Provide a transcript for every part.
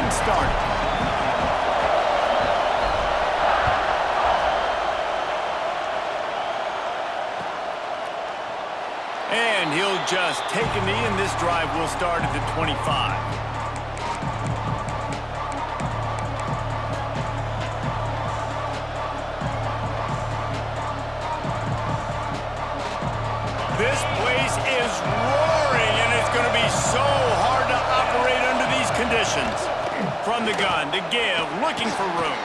getting started. And he'll just take a knee, and this drive will start at the 25. This place is roaring, and it's going to be so hard to operate under these conditions. From the gun to give, looking for room.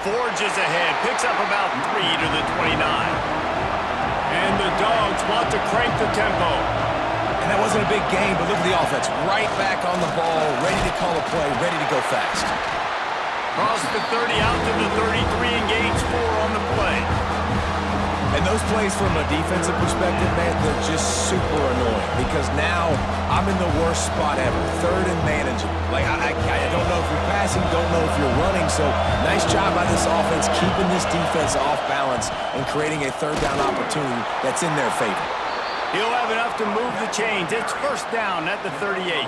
Forges ahead, picks up about 3 to the 29. And the Dogs want to crank the tempo. And that wasn't a big game, but look at the offense. Right back on the ball, ready to call a play, ready to go fast. Cross the 30 out to the 33 and gains 4 on the play. And those plays from a defensive perspective, man, they're just super annoying because now I'm in the worst spot ever, third and manageable. Like, I don't know if you're passing, don't know if you're running, so nice job by this offense keeping this defense off balance and creating a third down opportunity that's in their favor. He'll have enough to move the chains. It's first down at the 38.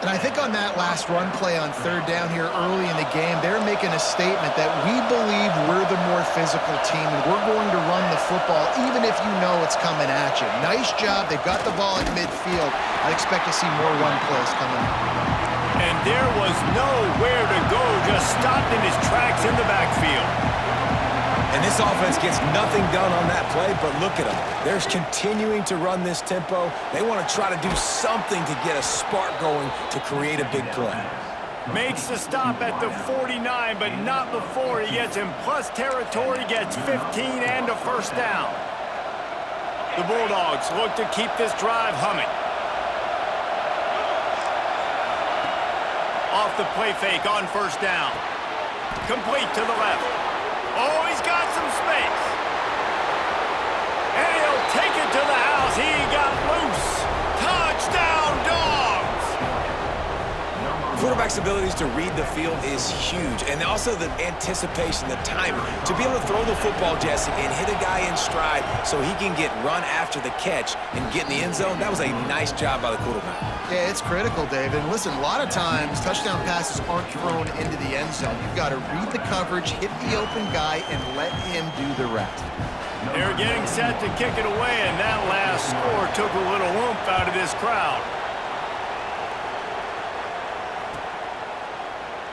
And I think on that last run play on third down here early in the game, they're making a statement that we believe we're the more physical team and we're going to run the football even if you know it's coming at you. Nice job. They've got the ball at midfield. I expect to see more run plays coming up. And there was nowhere to go, just stopped in his tracks in the backfield. And this offense gets nothing done on that play, but look at them. They're continuing to run this tempo. They want to try to do something to get a spark going to create a big play. Makes the stop at the 49, but not before he gets in plus territory, gets 15 and a first down. The Bulldogs look to keep this drive humming. Off the play fake on first down. Complete to the left. Oh, he's got some space. And he'll take it to the house. He got loose. Touchdown, Dogs! Quarterback's abilities to read the field is huge. And also the anticipation, the timing. To be able to throw the football, Jesse, and hit a guy in stride so he can get run after the catch and get in the end zone, that was a nice job by the quarterback. Yeah, it's critical, David. And listen, a lot of times touchdown passes aren't thrown into the end zone. You've got to read the coverage, hit the open guy, and let him do the rest. They're getting set to kick it away, and that last score took a little oomph out of this crowd.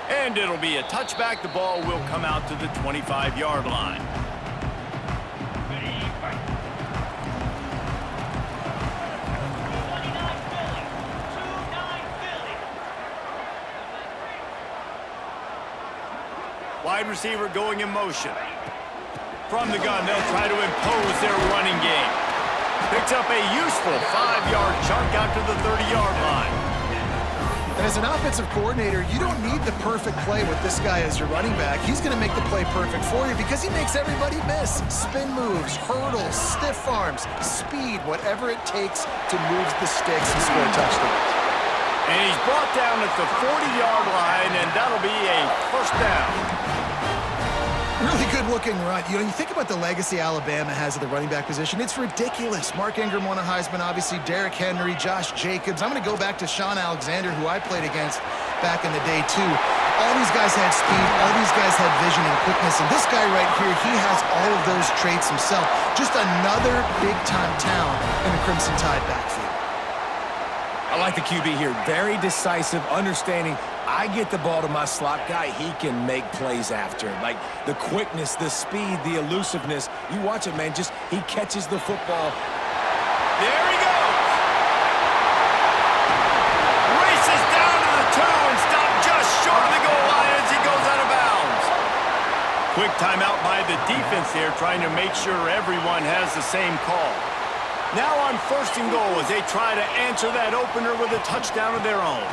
And it'll be a touchback. The ball will come out to the 25-yard line. Wide receiver going in motion. From the gun, they'll try to impose their running game. Picks up a useful 5-yard chunk out to the 30-yard line. And as an offensive coordinator, you don't need the perfect play with this guy as your running back. He's going to make the play perfect for you because he makes everybody miss. Spin moves, hurdles, stiff arms, speed, whatever it takes to move the sticks and score touchdowns. And he's brought down at the 40-yard line, and that'll be a first down. Really good-looking run. You know, you think about the legacy Alabama has at the running back position. It's ridiculous. Mark Ingram won a Heisman, obviously. Derrick Henry, Josh Jacobs. I'm going to go back to Sean Alexander, who I played against back in the day, too. All these guys had speed. All these guys had vision and quickness. And this guy right here, he has all of those traits himself. Just another big-time talent in the Crimson Tide backfield. I like the QB here. Very decisive, understanding I get the ball to my slot guy, he can make plays after it. Like the quickness, the speed, the elusiveness. You watch it, man. Just he catches the football. There he goes. Races down to the 2 and stopped just short of the goal line as he goes out of bounds. Quick timeout by the defense there, trying to make sure everyone has the same call. Now on first and goal as they try to answer that opener with a touchdown of their own.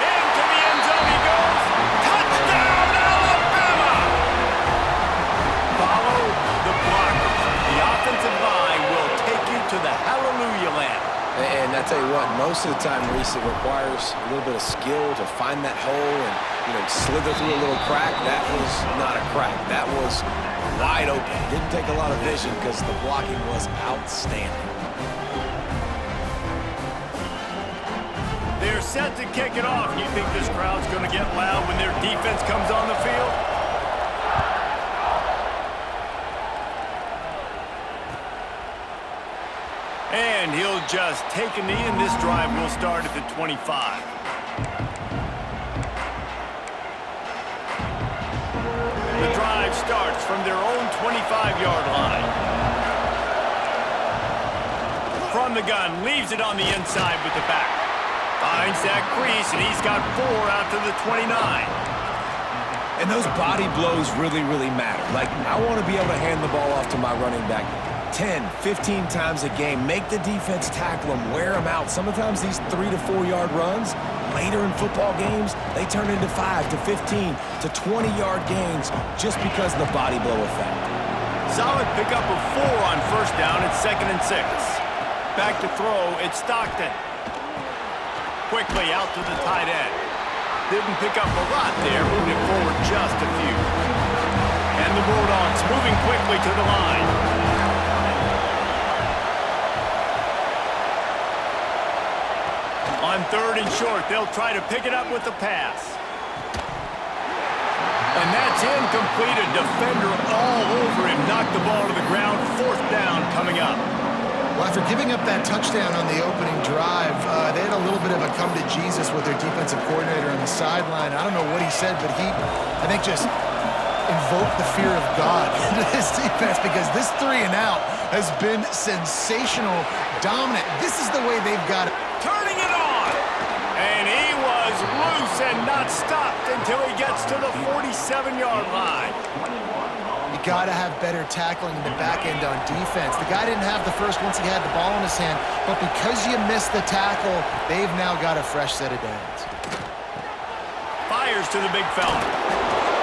Into the end zone he goes. Touchdown, Alabama! Follow the blockers. The offensive line will take you to the hallelujah land. And I tell you what, most of the time, Reese, it requires a little bit of skill to find that hole and, slither through a little crack. That was not a crack. That was wide open. Didn't take a lot of vision because the blocking was outstanding. They're set to kick it off. You think this crowd's going to get loud when their defense comes on the field? And he'll just take a knee, and this drive will start at the 25. The drive starts from their own 25-yard line. From the gun, leaves it on the inside with the back. Finds that crease, and he's got 4 out to the 29. And those body blows really, really matter. Like, I want to be able to hand the ball off to my running back 10, 15 times a game. Make the defense tackle them, wear them out. Sometimes these 3 to 4 yard runs, later in football games, they turn into 5 to 15 to 20-yard gains just because of the body blow effect. Solid pickup of 4 on first down. It's 2nd and 6. Back to throw, it's Stockton. Quickly out to the tight end. Didn't pick up a lot there, moving it forward just a few. And the Bulldogs moving quickly to the line. On 3rd and short, they'll try to pick it up with the pass. And that's incomplete. A defender all over him. Knocked the ball to the ground. 4th down coming up. Well, after giving up that touchdown on the opening drive, they had a little bit of a come to Jesus with their defensive coordinator on the sideline. I don't know what he said, but he, I think, just invoked the fear of God into this defense, because this 3 and out has been sensational, dominant. This is the way they've got it. Turning it on. And he was loose and not stopped until he gets to the 47-yard line. You got to have better tackling in the back end on defense. The guy didn't have the first once he had the ball in his hand, but because you missed the tackle, they've now got a fresh set of downs. Fires to the big fella.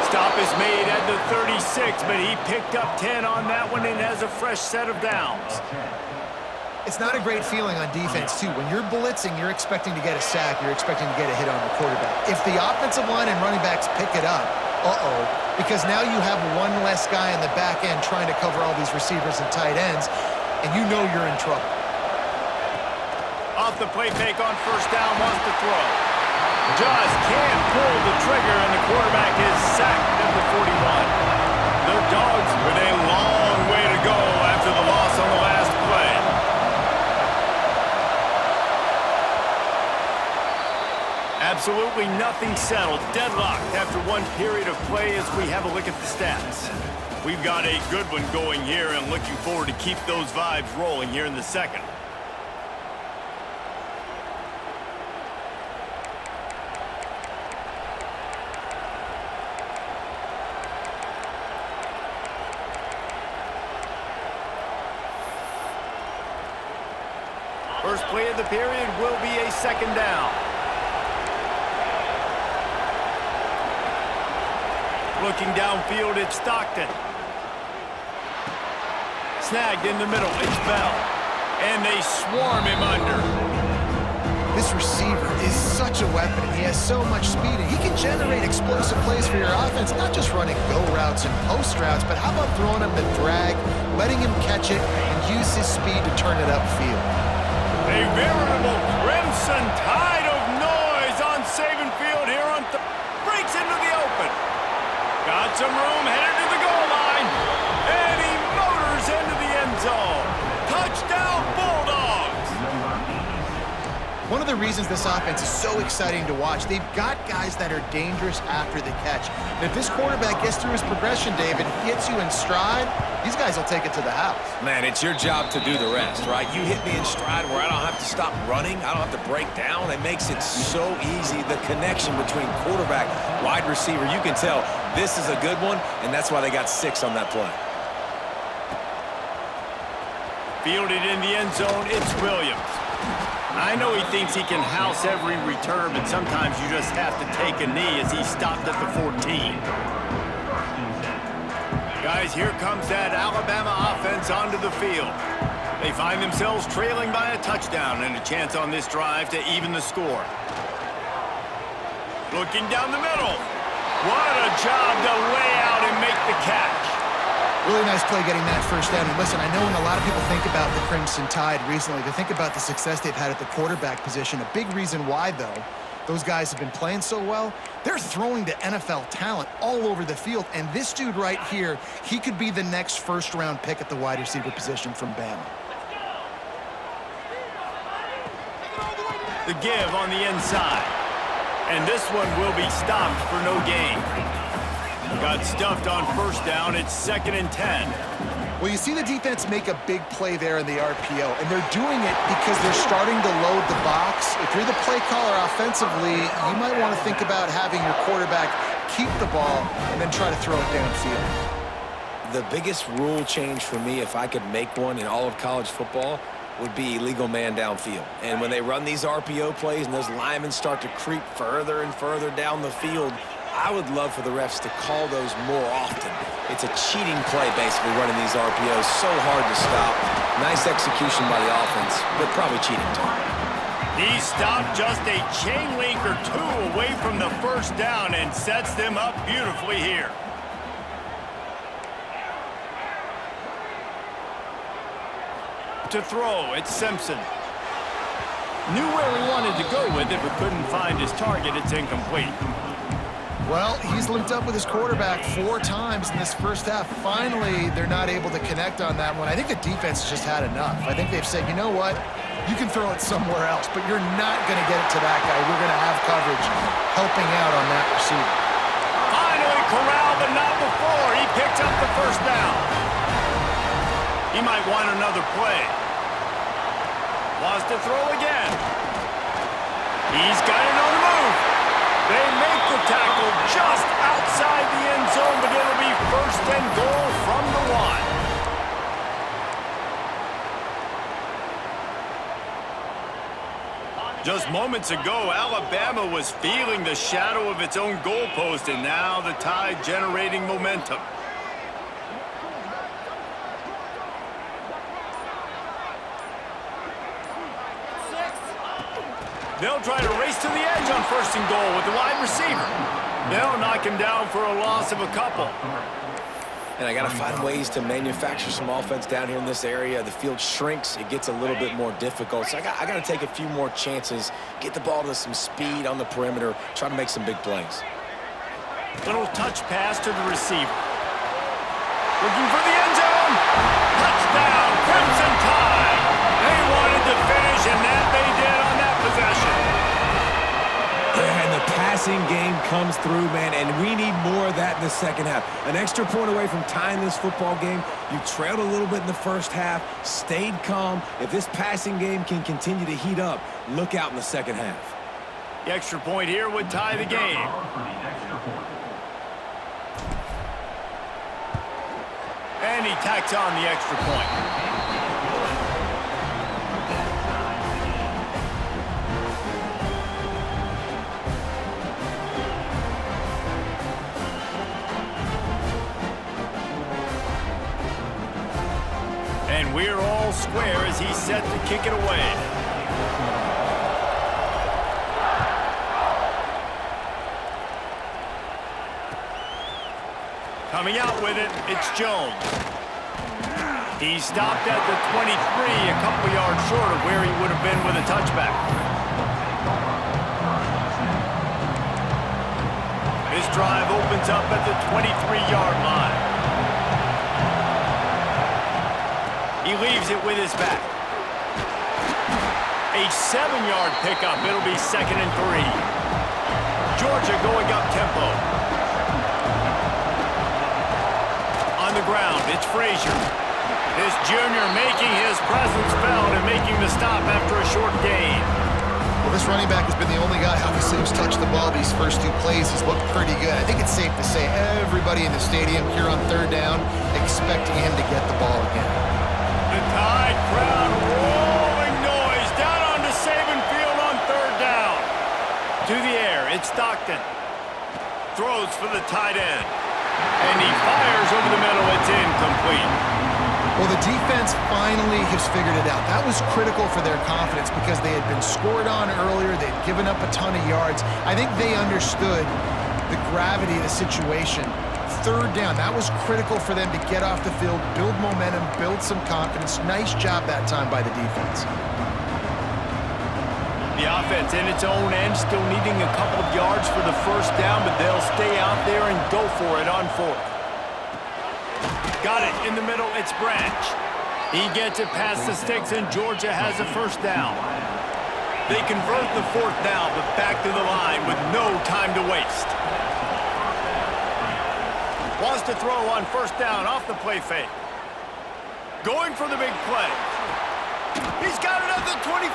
Stop is made at the 36, but he picked up 10 on that one and has a fresh set of downs. It's not a great feeling on defense, too. When you're blitzing, you're expecting to get a sack. You're expecting to get a hit on the quarterback. If the offensive line and running backs pick it up, because now you have one less guy in the back end trying to cover all these receivers and tight ends, and you know you're in trouble. Off the play fake on first down, wants to throw. Just can't pull the trigger, and the quarterback is sacked at the 41. The Dogs with a long way to go after the loss on the last play. Absolutely nothing settled. Deadlocked after one period of play as we have a look at the stats. We've got a good one going here and looking forward to keep those vibes rolling here in the second. First play of the period will be a 2nd down. Looking downfield, it's Stockton. Snagged in the middle, it's Bell. And they swarm him under. This receiver is such a weapon. He has so much speed, and he can generate explosive plays for your offense, not just running go routes and post routes, but how about throwing him the drag, letting him catch it, and use his speed to turn it upfield. A veritable crimson tide of noise on Saban Field here on breaks into the open. Got some room, headed to the goal line, and he motors into the end zone. Touchdown, Bulldogs! One of the reasons this offense is so exciting to watch, they've got guys that are dangerous after the catch. And if this quarterback gets through his progression, David, gets you in stride, these guys will take it to the house. Man, it's your job to do the rest, right? You hit me in stride where I don't have to stop running. I don't have to break down. It makes it so easy. The connection between quarterback, wide receiver, you can tell this is a good one, and that's why they got 6 on that play. Fielded in the end zone, it's Williams. I know he thinks he can house every return, but sometimes you just have to take a knee as he stopped at the 14. Guys, here comes that Alabama offense onto the field. They find themselves trailing by a touchdown and a chance on this drive to even the score. Looking down the middle. What a job to lay out and make the catch. Really nice play getting that first down. And listen, I know when a lot of people think about the Crimson Tide recently, they think about the success they've had at the quarterback position. A big reason why, though, those guys have been playing so well, they're throwing to NFL talent all over the field. And this dude right here, he could be the next first-round pick at the wide receiver position from Bama. The give on the inside. And this one will be stopped for no gain. Got stuffed on first down. It's 2nd and 10. Well, you see the defense make a big play there in the RPO, and they're doing it because they're starting to load the box. If you're the play caller offensively, you might want to think about having your quarterback keep the ball and then try to throw it downfield. The biggest rule change for me, if I could make one in all of college football, would be illegal man downfield. And when they run these RPO plays and those linemen start to creep further and further down the field, I would love for the refs to call those more often. It's a cheating play, basically, running these RPOs. So hard to stop. Nice execution by the offense, but probably cheating time. He stopped just a chain link or two away from the first down and sets them up beautifully here. To throw, it's Simpson. Knew where he wanted to go with it, but couldn't find his target. It's incomplete. Well, he's linked up with his quarterback 4 times in this first half. Finally, they're not able to connect on that one. I think the defense just had enough. I think they've said, you know what? You can throw it somewhere else, but you're not going to get it to that guy. We're going to have coverage helping out on that receiver. Finally corralled, but not before. He picked up the first down. He might want another play. Wants to throw again. He's got it on the move. They make the tackle just outside the end zone, but it'll be 1st and goal from the 1. Just moments ago, Alabama was feeling the shadow of its own goalpost, and now the Tide generating momentum. They'll try to race to the edge on 1st and goal with the wide receiver. They'll knock him down for a loss of a couple. And I got to find ways to manufacture some offense down here in this area. The field shrinks. It gets a little bit more difficult. So I got to take a few more chances, get the ball to some speed on the perimeter, try to make some big plays. Little touch pass to the receiver. Looking for the end zone. Touchdown, Crimson Tide. They wanted to finish, and that they did on that possession. And the passing game comes through, man, and we need more of that in the second half. An extra point away from tying this football game. You trailed a little bit in the first half, stayed calm. If this passing game can continue to heat up, look out in the second half. The extra point here would tie the game. And he tacks on the extra point. And we're all square as he's set to kick it away. Coming out with it, it's Jones. He stopped at the 23, a couple yards short of where he would have been with a touchback. This drive opens up at the 23-yard line. He leaves it with his back. A 7-yard pickup. It'll be 2nd and 3. Georgia going up tempo. On the ground, it's Frazier. This junior making his presence felt and making the stop after a short gain. Well, this running back has been the only guy, obviously, who's touched the ball these first 2 plays. He's looked pretty good. I think it's safe to say everybody in the stadium here on 3rd down expecting him to get the ball again. The Tide crowd rolling noise down onto Saban Field on 3rd down. To the air, it's Stockton. Throws for the tight end. And he fires over the middle. It's incomplete. Well, the defense finally has figured it out. That was critical for their confidence because they had been scored on earlier. They'd given up a ton of yards. I think they understood the gravity of the situation. Third down, that was critical for them to get off the field, build momentum, build some confidence. Nice job that time by the defense. The offense in its own end, still needing a couple of yards for the first down, but they'll stay out there and go for it on fourth. Got it in the middle, it's Branch. He gets it past the sticks, and Georgia has a first down. They convert the fourth down, but back to the line with no time to waste. Wants to throw on first down off the play fake. Going for the big play. He's got it at the 25.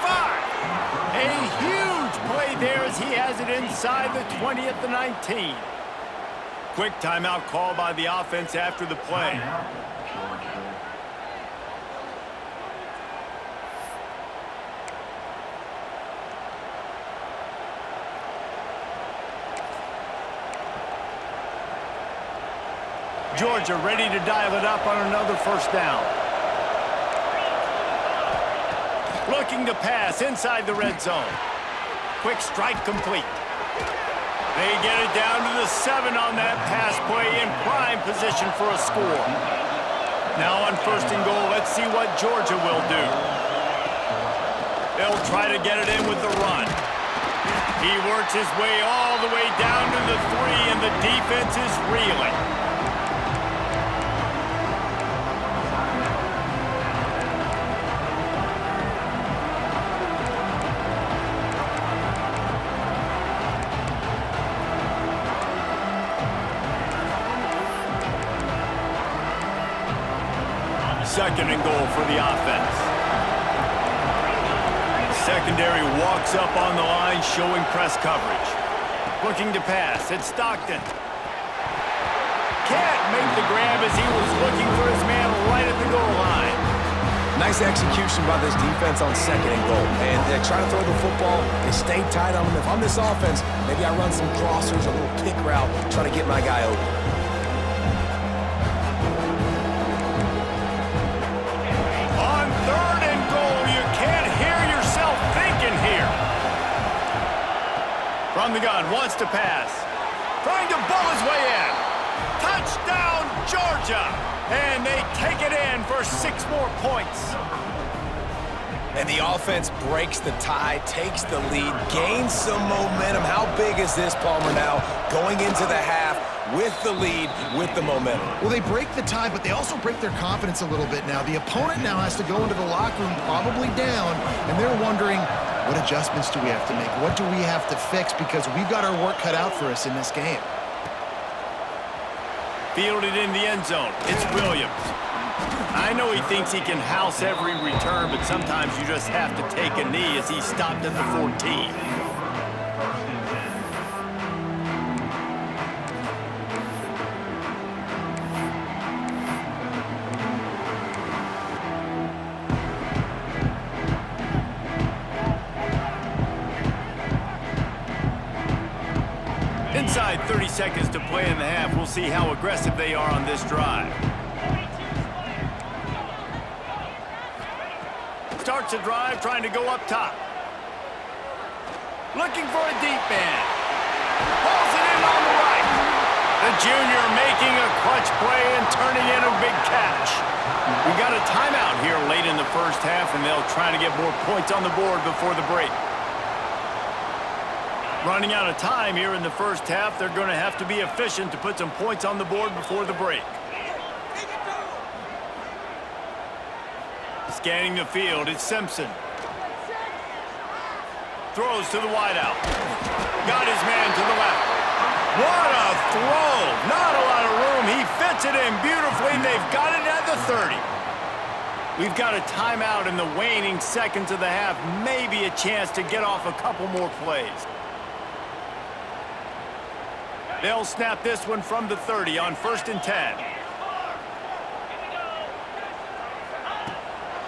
A huge play there as he has it inside the 20 at the 19. Quick timeout call by the offense after the play. Georgia ready to dial it up on another first down. Looking to pass inside the red zone. Quick strike complete. They get it down to the 7 on that pass play in prime position for a score. Now on first and goal, let's see what Georgia will do. They'll try to get it in with the run. He works his way all the way down to the 3, and the defense is reeling. Second and goal for the offense. Secondary walks up on the line, showing press coverage. Looking to pass, it's Stockton. Can't make the grab as he was looking for his man right at the goal line. Nice execution by this defense on second and goal. And they try to throw the football. They stay tight on them. If I'm this offense, maybe I run some crossers, a little kick route, try to get my guy open. From the gun, wants to pass. Trying to bull his way in. Touchdown, Georgia! And they take it in for 6 more points. And the offense breaks the tie, takes the lead, gains some momentum. How big is this, Palmer, now? Going into the half with the lead, with the momentum. Well, they break the tie, but they also break their confidence a little bit now. The opponent now has to go into the locker room probably down, and they're wondering, what adjustments do we have to make? What do we have to fix? Because we've got our work cut out for us in this game. Fielded in the end zone. It's Williams. I know he thinks he can house every return, but sometimes you just have to take a knee as he stopped at the 14. Inside 30 seconds to play in the half. We'll see how aggressive they are on this drive. Starts a drive, trying to go up top. Looking for a deep man. Pulls it in on the right. The junior making a clutch play and turning in a big catch. We got a timeout here late in the first half, and they'll try to get more points on the board before the break. Running out of time here in the first half, they're going to have to be efficient to put some points on the board before the break. Scanning the field, it's Simpson. Throws to the wideout. Got his man to the left. What a throw! Not a lot of room. He fits it in beautifully, and they've got it at the 30. We've got a timeout in the waning seconds of the half. Maybe a chance to get off a couple more plays. They'll snap this one from the 30 on 1st and 10.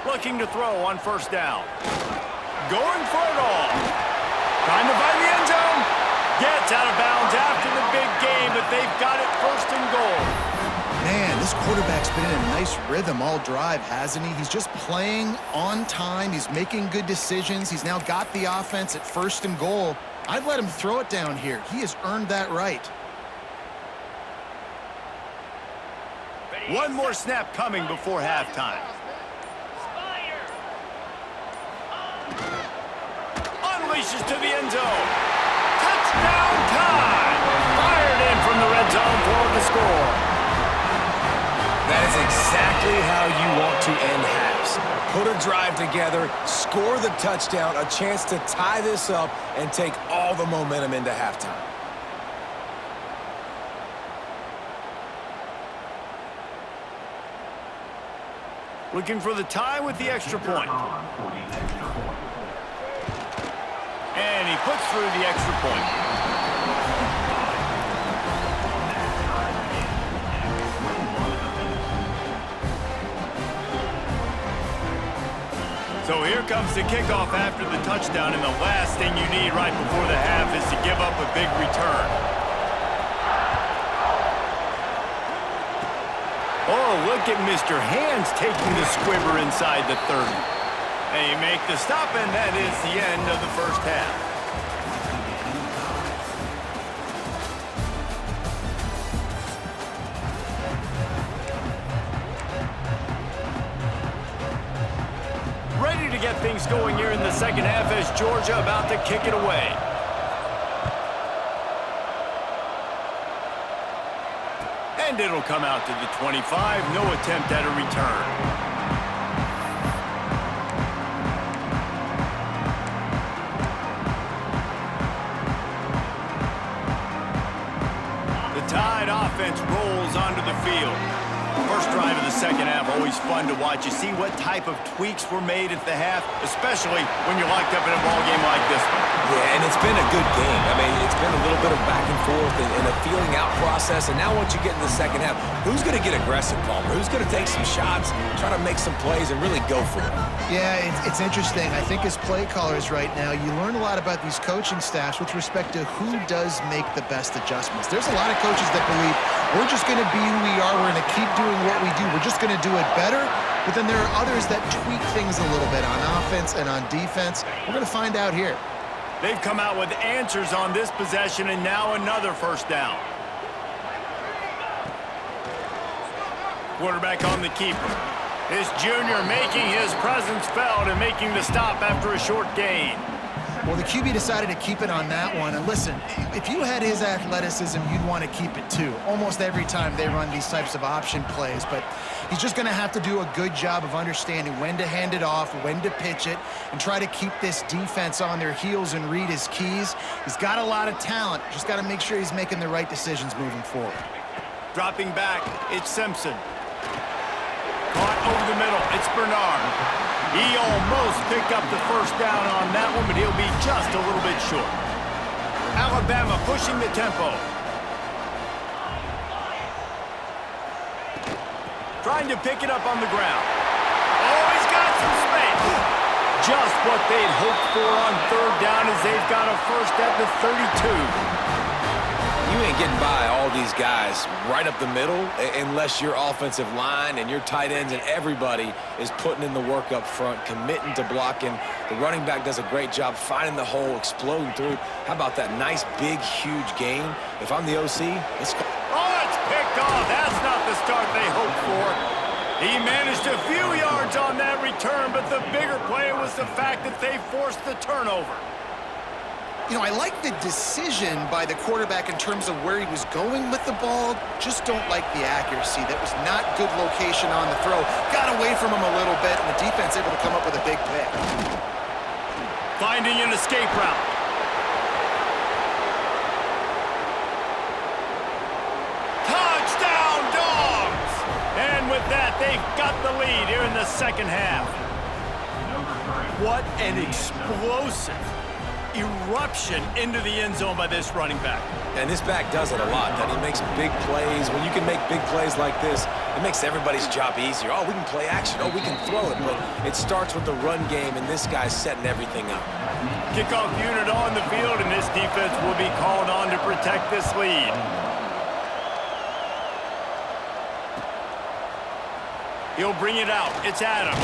Looking to throw on first down. Going for it all. Trying to find the end zone. Gets out of bounds after the big game, but they've got it 1st and goal. Man, this quarterback's been in a nice rhythm all drive, hasn't he? He's just playing on time. He's making good decisions. He's now got the offense at 1st and goal. I'd let him throw it down here. He has earned that right. One more snap coming before halftime. Unleashes to the end zone. Touchdown time! Fired in from the red zone for the score. That is exactly how you want to end halves. Put a drive together, score the touchdown, a chance to tie this up, and take all the momentum into halftime. Looking for the tie with the extra point. And he puts through the extra point. So here comes the kickoff after the touchdown, and the last thing you need right before the half is to give up a big return. Oh, look at Mr. Hands taking the squibber inside the 30. They make the stop, and that is the end of the first half. Ready to get things going here in the second half as Georgia about to kick it away. And it'll come out to the 25. No attempt at a return. The Tide offense rolls onto the field. First drive of the second half, always fun to watch. You see what type of tweaks were made at the half, especially when you're locked up in a ball game like this one. Yeah, and it's been a good game. I mean, it's been a little bit of back and forth and a feeling out process. And now once you get in the second half, who's going to get aggressive, Palmer? Who's going to take some shots, try to make some plays, and really go for it? Yeah, it's interesting. I think as play callers right now, you learn a lot about these coaching staffs with respect to who does make the best adjustments. There's a lot of coaches that believe we're just going to be who we are. We're going to keep doing what we do. We're just going to do it better. But then there are others that tweak things a little bit on offense and on defense. We're going to find out here. They've come out with answers on this possession, and now another first down. Quarterback on the keeper. This junior making his presence felt and making the stop after a short gain. Well, the QB decided to keep it on that one. And listen, if you had his athleticism, you'd want to keep it too. Almost every time they run these types of option plays. But he's just going to have to do a good job of understanding when to hand it off, when to pitch it, and try to keep this defense on their heels and read his keys. He's got a lot of talent. Just got to make sure he's making the right decisions moving forward. Dropping back, it's Simpson. Caught over the middle, it's Bernard. He almost picked up the first down on that one, but he'll be just a little bit short. Alabama pushing the tempo. Trying to pick it up on the ground. Oh, he's got some space. Just what they'd hoped for on third down as they've got a first at the 32. You ain't getting by all these guys right up the middle unless your offensive line and your tight ends and everybody is putting in the work up front, committing to blocking. The running back does a great job finding the hole, exploding through. How about that nice, big, huge gain? If I'm the OC, let's go. Oh, it's picked off. That's not the start they hoped for. He managed a few yards on that return, but the bigger play was the fact that they forced the turnover. You know, I like the decision by the quarterback in terms of where he was going with the ball. Just don't like the accuracy. That was not good location on the throw. Got away from him a little bit, and the defense able to come up with a big pick. Finding an escape route. Touchdown, Dogs! And with that, they've got the lead here in the second half. What an explosive eruption into the end zone by this running back. And this back does it a lot, that he makes big plays. When you can make big plays like this, it makes everybody's job easier. Oh, we can play action. Oh, we can throw it. But it starts with the run game, and this guy's setting everything up. Kickoff unit on the field, and this defense will be called on to protect this lead. He'll bring it out. It's Adams.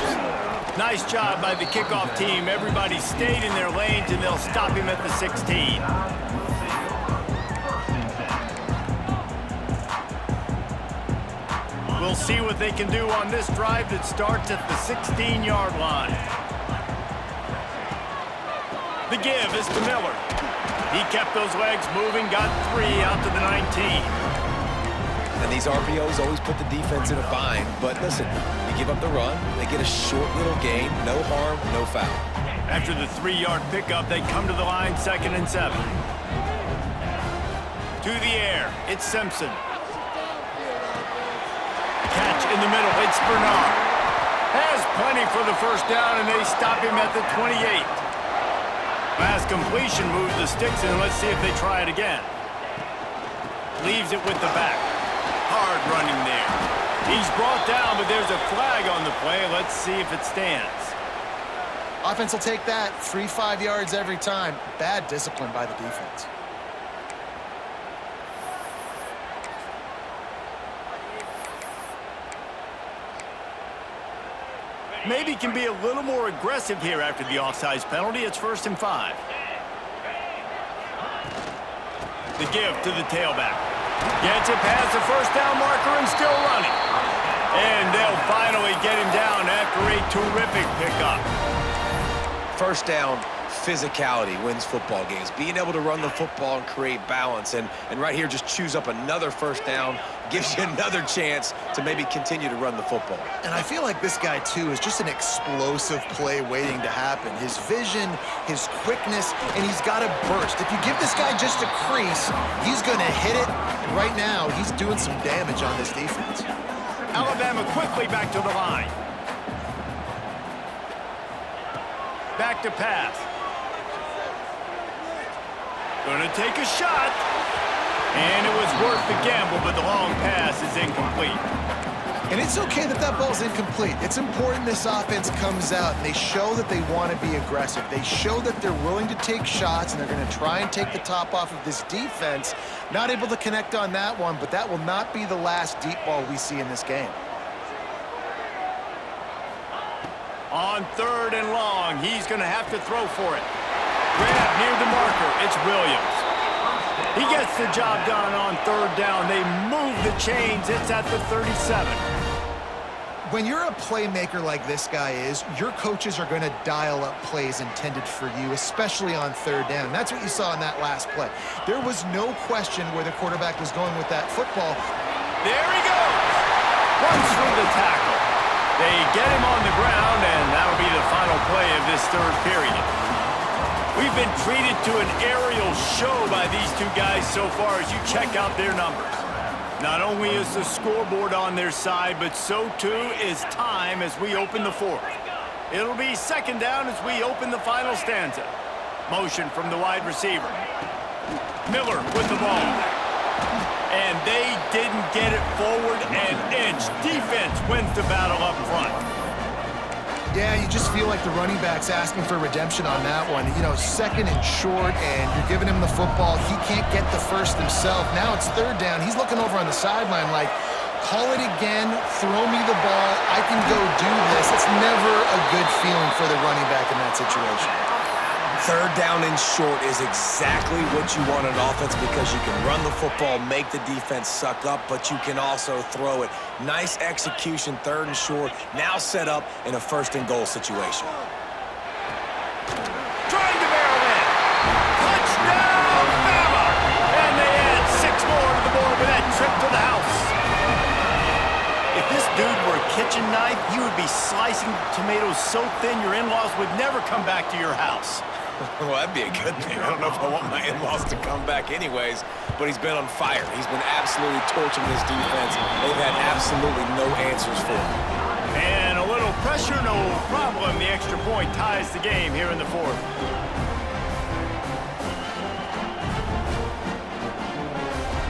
Nice job by the kickoff team. Everybody stayed in their lanes, and they'll stop him at the 16. We'll We'll see what they can do on this drive that starts at the 16-yard line. The give is to Miller. He kept those legs moving, got 3 out to the 19. And these RPOs always put the defense in a bind. But listen, you give up the run, they get a short little gain, no harm, no foul. After the 3-yard pickup, they come to the line, 2nd and 7. To the air, it's Simpson. Catch in the middle, it's Bernard. Has plenty for the first down, and they stop him at the 28. Pass completion moves the sticks in. Let's see if they try it again. Leaves it with the back. Hard running there. He's brought down, but there's a flag on the play. Let's see if it stands. Offense will take that. 3-5 yards every time. Bad discipline by the defense. Maybe can be a little more aggressive here after the offsides penalty. It's 1st and 5. The give to the tailback. Gets it past the first down marker and still running. And they'll finally get him down after a terrific pickup. First down, physicality wins football games. Being able to run the football and create balance. And right here, just choose up another first down, gives you another chance to maybe continue to run the football. And I feel like this guy, too, is just an explosive play waiting to happen. His vision, his quickness, and he's got a burst. If you give this guy just a crease, he's going to hit it. And right now, he's doing some damage on this defense. Alabama quickly back to the line. Back to pass. Going to take a shot. And it was worth the gamble, but the long pass is incomplete. And it's okay that that ball's incomplete. It's important this offense comes out and they show that they want to be aggressive. They show that they're willing to take shots and they're going to try and take the top off of this defense. Not able to connect on that one, but that will not be the last deep ball we see in this game. On 3rd and long, he's going to have to throw for it. Grab near the marker. It's Williams. He gets the job done on 3rd down. They move the chains. It's at the 37. When you're a playmaker like this guy is, your coaches are going to dial up plays intended for you, especially on 3rd down. That's what you saw in that last play. There was no question where the quarterback was going with that football. There he goes. Runs through the tackle. They get him on the ground, and that'll be the final play of this 3rd period. We've been treated to an aerial show by these two guys so far as you check out their numbers. Not only is the scoreboard on their side, but so too is time as we open the 4th. It'll be 2nd down as we open the final stanza. Motion from the wide receiver. Miller with the ball. And they didn't get it forward an inch. Defense wins the battle up front. Yeah, you just feel like the running back's asking for redemption on that one. You know, 2nd and short, and you're giving him the football. He can't get the first himself. Now it's 3rd down. He's looking over on the sideline like, call it again, throw me the ball, I can go do this. It's never a good feeling for the running back in that situation. 3rd down and short is exactly what you want on offense because you can run the football, make the defense suck up, but you can also throw it. Nice execution, 3rd and short, now set up in a 1st and goal situation. Trying to barrel in. Touchdown, Bama! And they add 6 more to the board with that trip to the house. If this dude were a kitchen knife, you would be slicing tomatoes so thin your in-laws would never come back to your house. Well, that'd be a good thing. I don't know if I want my in-laws to come back anyways, but he's been on fire. He's been absolutely torching this defense. They've had absolutely no answers for him. And a little pressure, no problem. The extra point ties the game here in the 4th.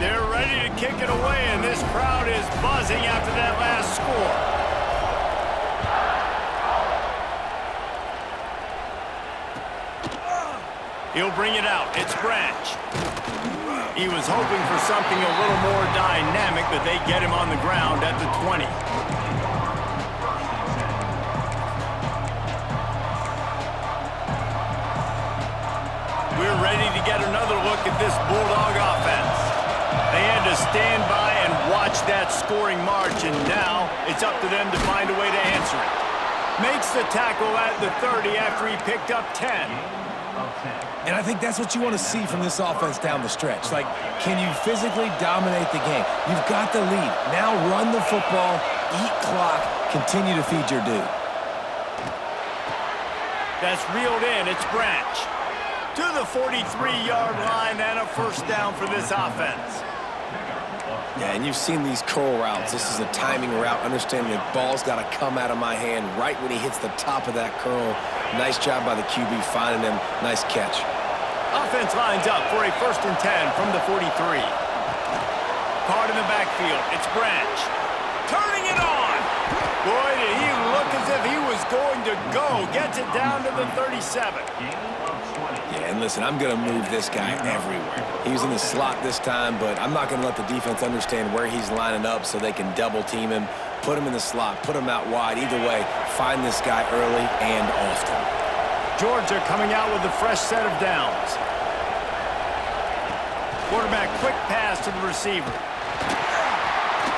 They're ready to kick it away, and this crowd is buzzing after that last score. He'll bring it out. It's Branch. He was hoping for something a little more dynamic, but they get him on the ground at the 20. We're ready to get another look at this Bulldog offense. They had to stand by and watch that scoring margin. Now it's up to them to find a way to answer it. Makes the tackle at the 30 after he picked up 10. And I think that's what you want to see from this offense down the stretch. Like, can you physically dominate the game? You've got the lead. Now run the football, eat clock, continue to feed your dude. That's reeled in. It's Branch. To the 43-yard line and a first down for this offense. Yeah, and you've seen these curl routes. This is a timing route, understanding the ball's got to come out of my hand right when he hits the top of that curl. Nice job by the QB finding him. Nice catch. Offense lines up for a 1st and 10 from the 43. Card in the backfield. It's Branch. Turning it on. Boy, did he look as if he was going to go. Gets it down to the 37. Yeah, and listen, I'm going to move this guy everywhere. He was in the slot this time, but I'm not going to let the defense understand where he's lining up so they can double team him, put him in the slot, put him out wide. Either way, find this guy early and often. Georgia coming out with a fresh set of downs. Quarterback quick pass to the receiver.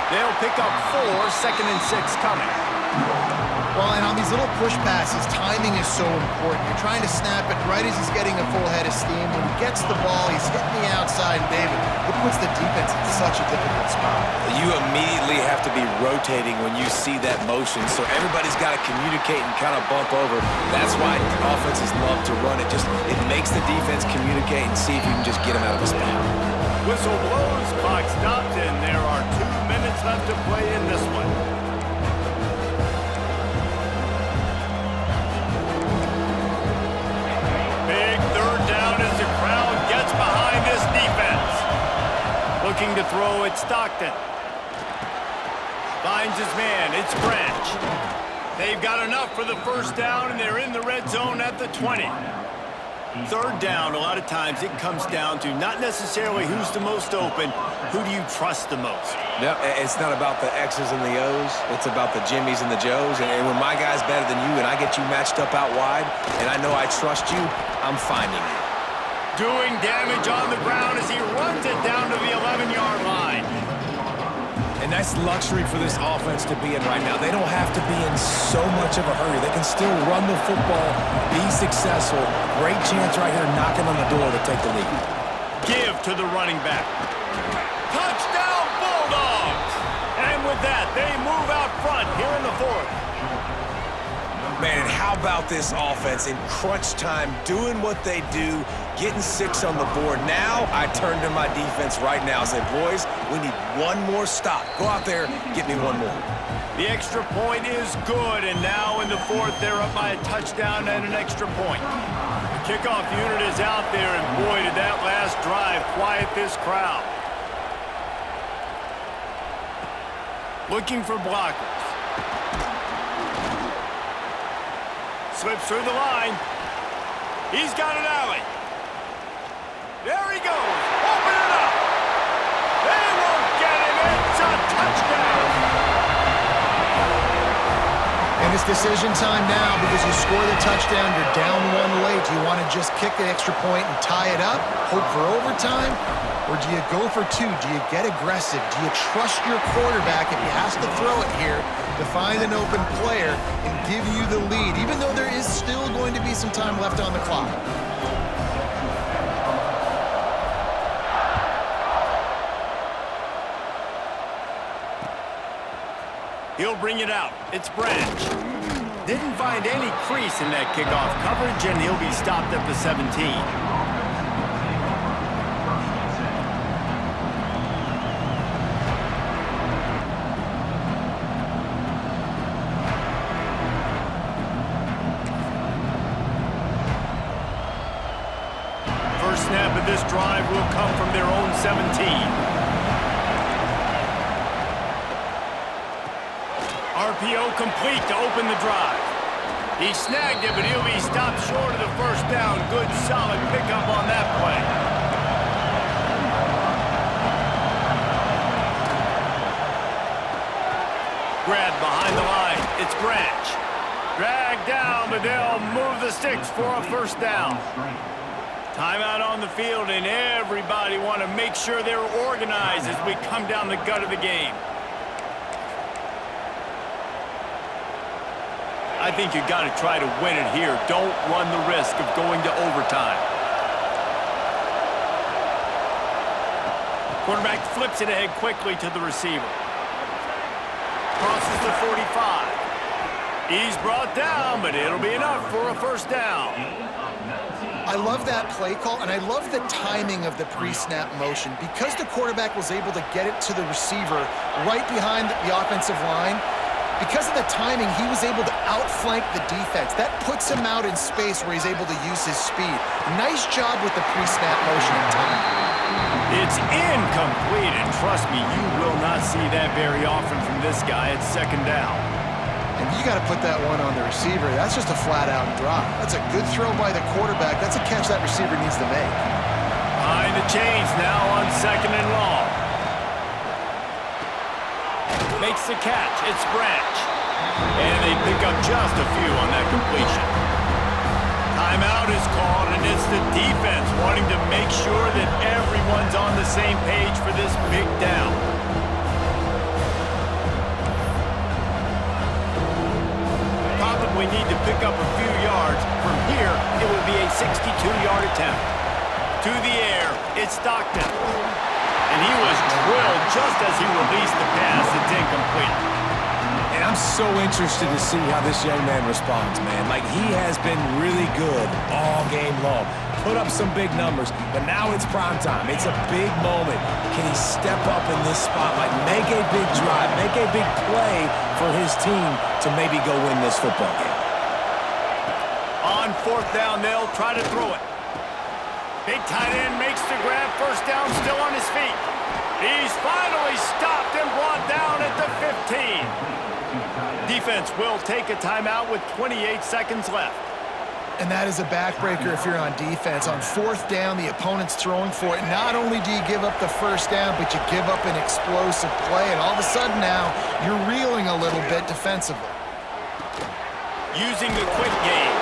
They'll pick up 4, 2nd and 6 coming. Well, and on these little push passes, timing is so important. You're trying to snap it right as he's getting a full head of steam. When he gets the ball, he's hitting the outside, David. It puts the defense in such a difficult spot. You immediately have to be rotating when you see that motion, so everybody's got to communicate and kind of bump over. That's why offenses love to run it. It makes the defense communicate and see if you can just get him out of a spot. Whistle blows, clock stopped, and there are 2 minutes left to play in this one. Big 3rd down as the crowd gets behind this defense. Looking to throw at Stockton. Finds his man. It's Branch. They've got enough for the 1st down, and they're in the red zone at the 20. 3rd down, a lot of times it comes down to not necessarily who's the most open, who do you trust the most? No, it's not about the X's and the O's. It's about the Jimmies and the Joes. And when my guy's better than you and I get you matched up out wide, and I know I trust you, I'm finding you. Doing damage on the ground as he runs it down to the 11-yard line. And that's luxury for this offense to be in right now. They don't have to be in so much of a hurry. They can still run the football, be successful. Great chance right here knocking on the door to take the lead. Give to the running back. Touchdown, Bulldogs! And with that, they move out front here in the 4th. Man, and how about this offense in crunch time, doing what they do, getting 6 on the board. Now, I turn to my defense right now and say, boys, we need one more stop. Go out there, get me one more. The extra point is good, and now in the 4th, they're up by a touchdown and an extra point. The kickoff unit is out there, and boy, did that last drive quiet this crowd. Looking for blockers. Slips through the line. He's got an alley. There he goes. Open it up. They won't get him. It's a touchdown. And it's decision time now because you score the touchdown, you're down 1 late. Do you want to just kick the extra point and tie it up, hope for overtime? Or do you go for 2? Do you get aggressive? Do you trust your quarterback if he has to throw it here to find an open player and give you the lead, even though there is still going to be some time left on the clock? He'll bring it out. It's Branch. Didn't find any crease in that kickoff coverage, and he'll be stopped at the 17. Snap of this drive will come from their own 17. RPO complete to open the drive. He snagged it, but he'll be stopped short of the 1st down. Good, solid pickup on that play. Grabbed behind the line. It's Branch. Dragged down, but they'll move the sticks for a 1st down. Timeout on the field, and everybody want to make sure they're organized as we come down the gut of the game. I think you got to try to win it here. Don't run the risk of going to overtime. Quarterback flips it ahead quickly to the receiver. Crosses the 45. He's brought down, but it'll be enough for a first down. I love that play call, and I love the timing of the pre-snap motion. Because the quarterback was able to get it to the receiver right behind the offensive line, because of the timing, he was able to outflank the defense. That puts him out in space where he's able to use his speed. Nice job with the pre-snap motion and timing. It's incomplete, and trust me, you will not see that very often from this guy at second down. And you got to put that one on the receiver. That's just a flat-out drop. That's a good throw by the quarterback. That's a catch that receiver needs to make. Behind the chains now on second and long. Makes the catch. It's Branch. And they pick up just a few on that completion. Timeout is called, and it's the defense wanting to make sure that everyone's on the same page for this big down. Probably need to pick up a few yards. From here, it will be a 62-yard attempt. To the air, it's Stockton. And he was drilled just as he released the pass. It's incomplete. And I'm so interested to see how this young man responds, man. Like, he has been really good all game long. Put up some big numbers, but now it's prime time. It's a big moment. Can he step up in this spotlight, make a big drive, make a big play for his team to maybe go win this football game? On fourth down, they'll try to throw it. Big tight end makes the grab. First down, still on his feet. He's finally stopped and brought down at the 15. Defense will take a timeout with 28 seconds left. And that is a backbreaker if you're on defense. On fourth down, the opponent's throwing for it. Not only do you give up the first down, but you give up an explosive play. And all of a sudden now, you're reeling a little bit defensively. Using the quick game.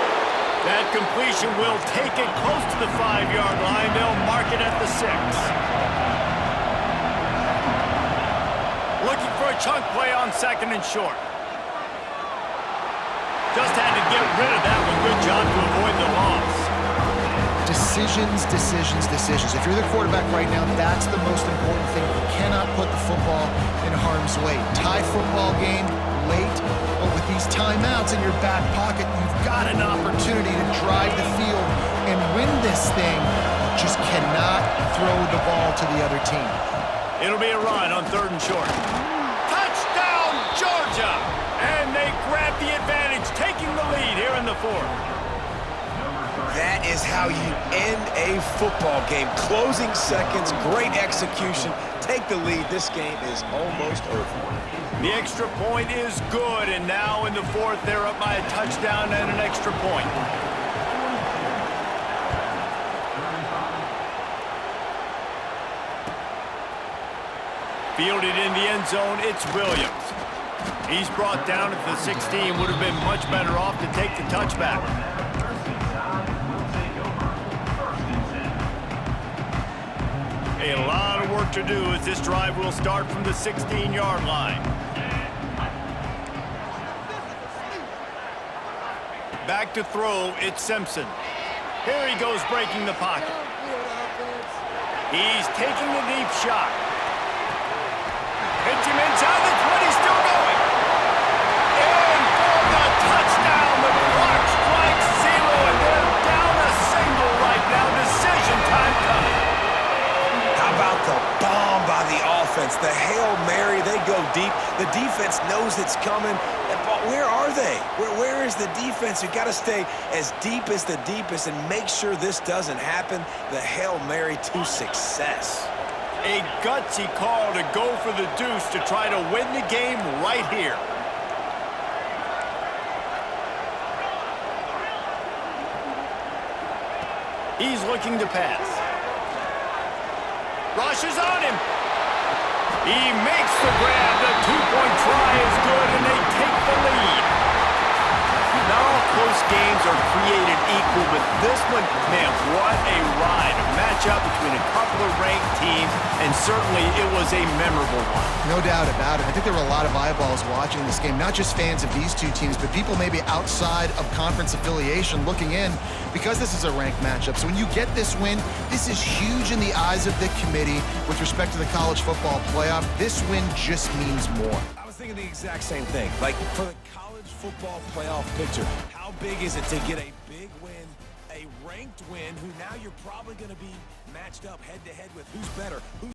That completion will take it close to the 5-yard line. They'll mark it at the 6. Looking for a chunk play on second and short. Just had to get rid of that one. Good job to avoid the loss. Decisions, decisions, decisions. If you're the quarterback right now, that's the most important thing. You cannot put the football in harm's way. Tie football game late, but with these timeouts in your back pocket, you've got an opportunity to drive the field and win this thing. You just cannot throw the ball to the other team. It'll be a run on third and short. Touchdown, Georgia! And they grab the advantage, taking the lead here in the fourth. That is how you end a football game. Closing seconds, great execution. Take the lead. This game is almost over. The extra point is good, and now in the fourth, they're up by a touchdown and an extra point. Fielded in the end zone, it's Williams. He's brought down at the 16. Would have been much better off to take the touchback. A lot of work to do as this drive will start from the 16-yard line. Back to throw, it's Simpson. Here he goes breaking the pocket. He's taking the deep shot. Hits him inside the 20, still going. And for the touchdown, the clock strikes 0, and they're down a single right now. Decision time coming. How about the bomb by the offense? The Hail Mary, they go deep. The defense knows it's coming. But where are they? Where is the defense? You got to stay as deep as the deepest and make sure this doesn't happen. The Hail Mary to success. A gutsy call to go for the deuce to try to win the game right here. He's looking to pass. Rush is on him. He makes the grab. The two-point try is good, and they take the lead. Not all close games are created equal, but this one, man, what a ride. A matchup matchup between a couple of ranked teams, and certainly it was a memorable one. No doubt about it. I think there were a lot of eyeballs watching this game, not just fans of these two teams, but people maybe outside of conference affiliation looking in because this is a ranked matchup. So when you get this win, this is huge in the eyes of the committee with respect to the college football playoff. This win just means more. I was thinking the exact same thing. Like, for the college football playoff picture, how big is it to get a big win, a ranked win, who now you're probably going to be matched up head-to-head with who's better, who's